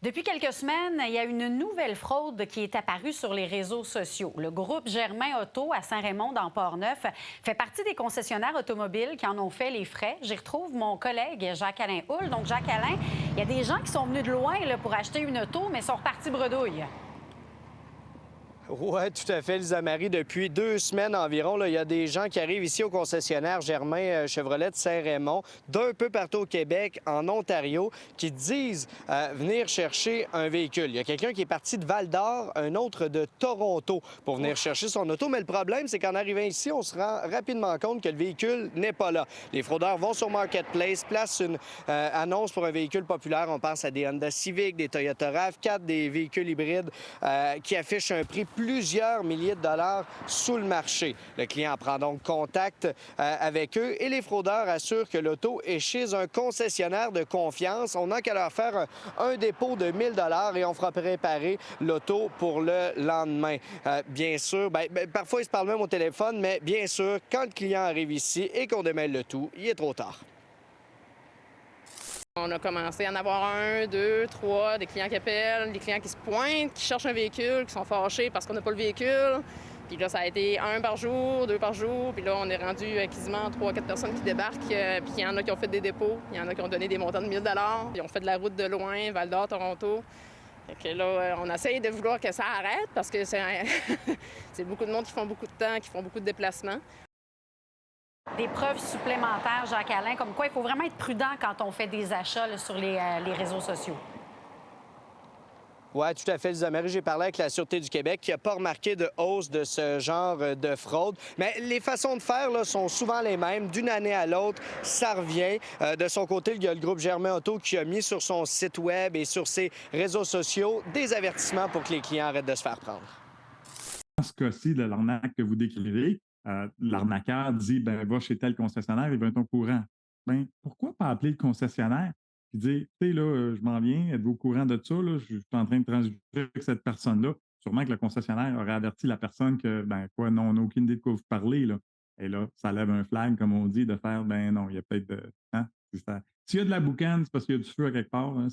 Depuis quelques semaines, il y a une nouvelle fraude qui est apparue sur les réseaux sociaux. Le groupe Germain Auto à Saint-Raymond, dans Port-Neuf, fait partie des concessionnaires automobiles qui en ont fait les frais. J'y retrouve mon collègue Jacques-Alain Hull. Donc, Jacques-Alain, il y a des gens qui sont venus de loin là, pour acheter une auto, mais sont repartis bredouille. Oui, tout à fait, Lisa Marie. Depuis 2 semaines environ, là, il y a des gens qui arrivent ici au concessionnaire Germain Chevrolet de Saint-Raymond, d'un peu partout au Québec, en Ontario, qui disent venir chercher un véhicule. Il y a quelqu'un qui est parti de Val-d'Or, un autre de Toronto pour venir chercher son auto. Mais le problème, c'est qu'en arrivant ici, on se rend rapidement compte que le véhicule n'est pas là. Les fraudeurs vont sur Marketplace, placent une annonce pour un véhicule populaire. On pense à des Honda Civic, des Toyota RAV4, des véhicules hybrides qui affichent un prix plusieurs milliers de dollars sous le marché. Le client prend donc contact avec eux et les fraudeurs assurent que l'auto est chez un concessionnaire de confiance. On n'a qu'à leur faire un dépôt de 1 000 et on fera préparer l'auto pour le lendemain. Bien sûr, parfois ils se parlent même au téléphone, mais bien sûr, quand le client arrive ici et qu'on démêle le tout, il est trop tard. On a commencé à en avoir un, deux, trois, des clients qui appellent, des clients qui se pointent, qui cherchent un véhicule, qui sont fâchés parce qu'on n'a pas le véhicule. Puis là, ça a été un par jour, deux par jour. Puis là, on est rendu à quasiment 3-4 personnes qui débarquent. Puis il y en a qui ont fait des dépôts, il y en a qui ont donné des montants de 1 000 Ils ont fait de la route de loin, Val-d'Or, Toronto. Fait que là, on essaye de vouloir que ça arrête parce que c'est c'est beaucoup de monde qui font beaucoup de temps, qui font beaucoup de déplacements. Des preuves supplémentaires, Jacques-Alain, comme quoi il faut vraiment être prudent quand on fait des achats là, sur les réseaux sociaux. Oui, tout à fait, Lisa Marie. J'ai parlé avec la Sûreté du Québec qui n'a pas remarqué de hausse de ce genre de fraude. Mais les façons de faire là, sont souvent les mêmes. D'une année à l'autre, ça revient. De son côté, il y a le groupe Germain Auto qui a mis sur son site Web et sur ses réseaux sociaux des avertissements pour que les clients arrêtent de se faire prendre. Dans ce cas-ci de l'arnaque que vous décrivez, l'arnaqueur dit ben, va chez tel concessionnaire, il va être au courant. Ben, pourquoi pas appeler le concessionnaire et dire tu sais, là, je m'en viens, êtes-vous au courant de ça? Là, je suis en train de transiger avec cette personne-là. Sûrement que le concessionnaire aurait averti la personne que, ben, quoi, non, on n'a aucune idée de quoi vous parlez. Là. Et là, ça lève un flag, comme on dit, de faire ben non, il y a peut-être de. Hein? S'il y a de la boucane, c'est parce qu'il y a du feu à quelque part. Hein.